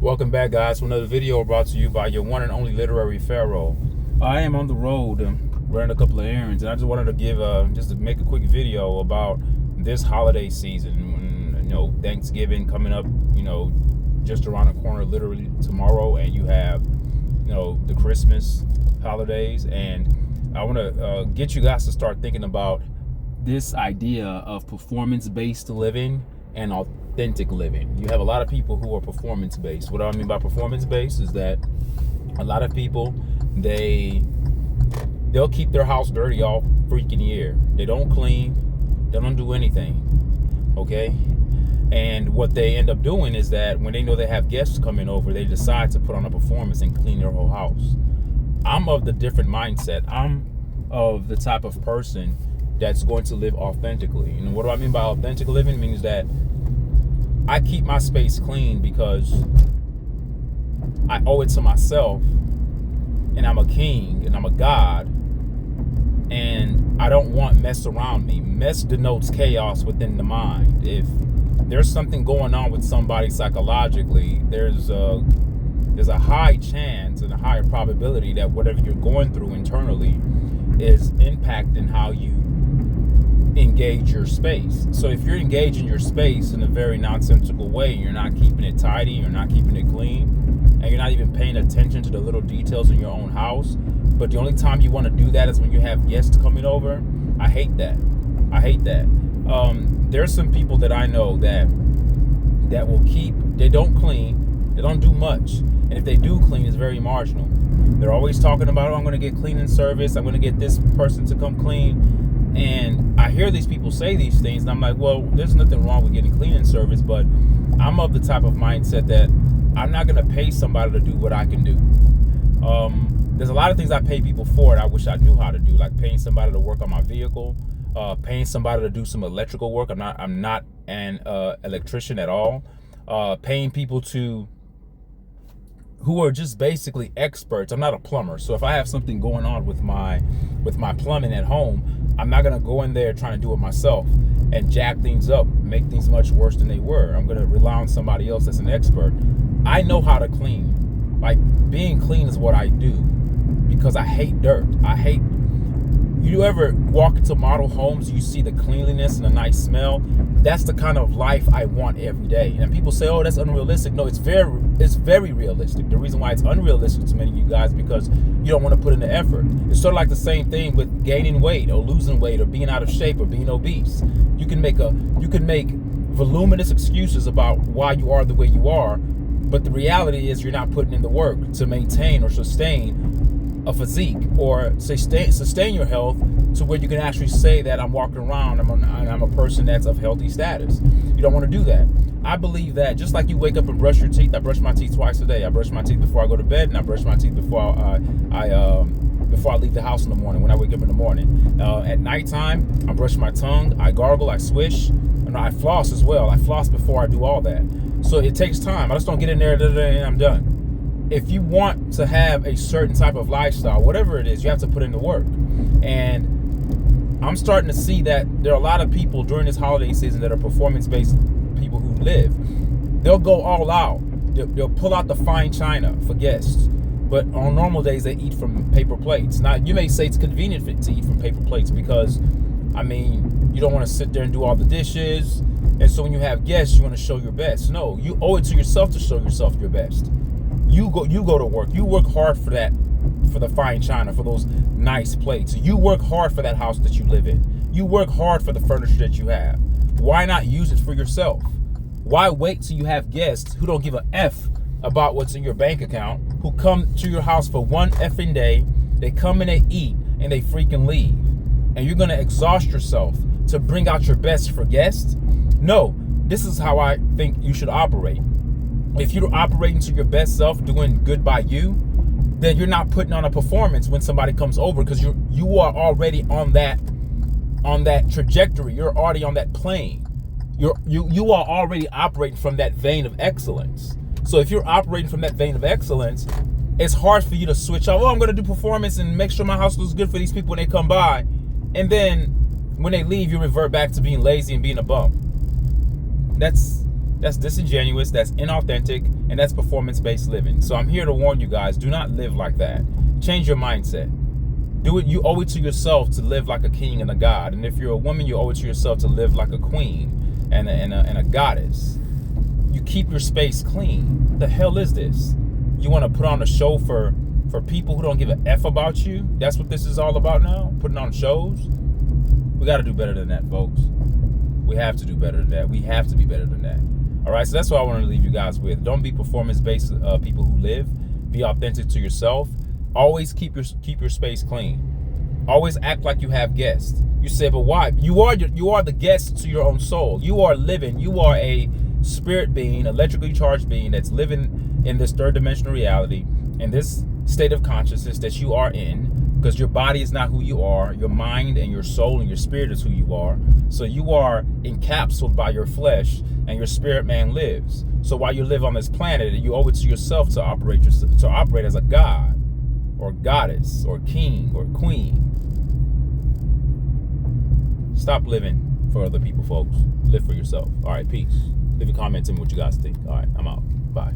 Welcome back, guys, to another video brought to you by your one and only literary pharaoh. I am on the road running a couple of errands, and I just wanted to give just to make a quick video about this holiday season. Thanksgiving coming up, just around the corner, literally tomorrow, and you have, the Christmas holidays, and I want to get you guys to start thinking about this idea of performance-based living and authentic living. You have a lot of people who are performance-based. What I mean by performance-based is that a lot of people, they'll keep their house dirty all freaking year. They don't clean, they don't do anything, okay? And what they end up doing is that when they know they have guests coming over, they decide to put on a performance and clean their whole house. I'm of the different mindset. I'm of the type of person that's going to live authentically. And what do I mean by authentic living? It means that I keep my space clean because I owe it to myself, and I'm a king and I'm a god, and I don't want mess around me. Mess denotes chaos within the mind. If there's something going on with somebody psychologically, there's a high chance and a higher probability that whatever you're going through internally is impacting how you engage your space. So if you're engaging your space in a very nonsensical way, you're not keeping it tidy, you're not keeping it clean, and you're not even paying attention to the little details in your own house, but the only time you want to do that is when you have guests coming over, I hate that. There's some people that I know that they don't clean, they don't do much, and if they do clean, it's very marginal. They're always talking about, I'm going to get cleaning service, I'm going to get this person to come clean. And I hear these people say these things, and I'm like, well, there's nothing wrong with getting cleaning service, but I'm of the type of mindset that I'm not going to pay somebody to do what I can do. There's a lot of things I pay people for that I wish I knew how to do, like paying somebody to work on my vehicle, paying somebody to do some electrical work. I'm not an electrician at all. Paying people who are just basically experts. I'm not a plumber, so if I have something going on with my plumbing at home, I'm not gonna go in there trying to do it myself and jack things up, make things much worse than they were. I'm gonna rely on somebody else that's an expert. I know how to clean. Like, being clean is what I do because I hate dirt. You ever walk into model homes, you see the cleanliness and the nice smell? That's the kind of life I want every day. And people say, oh, that's unrealistic. No, it's very realistic. The reason why it's unrealistic to many of you guys is because you don't want to put in the effort. It's sort of like the same thing with gaining weight or losing weight or being out of shape or being obese. You can make voluminous excuses about why you are the way you are, but the reality is you're not putting in the work to maintain or sustain a physique or sustain your health to where you can actually say that I'm walking around and I'm a person that's of healthy status. You don't want to do that. I believe that just like you wake up and brush your teeth, I brush my teeth twice a day. I brush my teeth before I go to bed, and I brush my teeth before I leave the house in the morning, when I wake up in the morning. At nighttime, I brush my tongue, I gargle, I swish, and I floss as well. I floss before I do all that. So it takes time. I just don't get in there and I'm done. If you want to have a certain type of lifestyle, whatever it is, you have to put in the work. And I'm starting to see that there are a lot of people during this holiday season that are performance-based people who live. They'll go all out. They'll pull out the fine china for guests. But on normal days, they eat from paper plates. Now, you may say it's convenient to eat from paper plates because, you don't want to sit there and do all the dishes. And so when you have guests, you want to show your best. No, you owe it to yourself to show yourself your best. You go to work. You work hard for that, for the fine china, for those nice plates. You work hard for that house that you live in. You work hard for the furniture that you have. Why not use it for yourself? Why wait till you have guests who don't give a F about what's in your bank account, who come to your house for one effing day, they come and they eat, and they freaking leave? And you're gonna exhaust yourself to bring out your best for guests? No, this is how I think you should operate. If you're operating to your best self, doing good by you, then you're not putting on a performance when somebody comes over, because you are already on that trajectory. You're already on that plane. You are already operating from that vein of excellence. So if you're operating from that vein of excellence, it's hard for you to switch off. Oh, I'm going to do performance and make sure my house looks good for these people when they come by, and then when they leave, you revert back to being lazy and being a bum. That's That's disingenuous, that's inauthentic, and that's performance-based living. So I'm here to warn you guys, do not live like that. Change your mindset. Do it. You owe it to yourself to live like a king and a god. And if you're a woman, you owe it to yourself to live like a queen and a goddess. You keep your space clean. What the hell is this? You want to put on a show for people who don't give a F about you? That's what this is all about now? Putting on shows? We got to do better than that, folks. We have to do better than that. We have to be better than that. All right, so that's what I want to leave you guys with. Don't be performance-based people who live. Be authentic to yourself. Always keep your space clean. Always act like you have guests. You say, but why? You are the guest to your own soul. You are living. You are a spirit being, electrically charged being that's living in this third dimensional reality, in this state of consciousness that you are in, because your body is not who you are. Your mind and your soul and your spirit is who you are. So you are encapsulated by your flesh, and your spirit man lives. So while you live on this planet, you owe it to yourself to operate as a god or goddess or king or queen. Stop living for other people, folks. Live for yourself. All right, peace. Leave a comment, tell me what you guys think. All right, I'm out. Bye.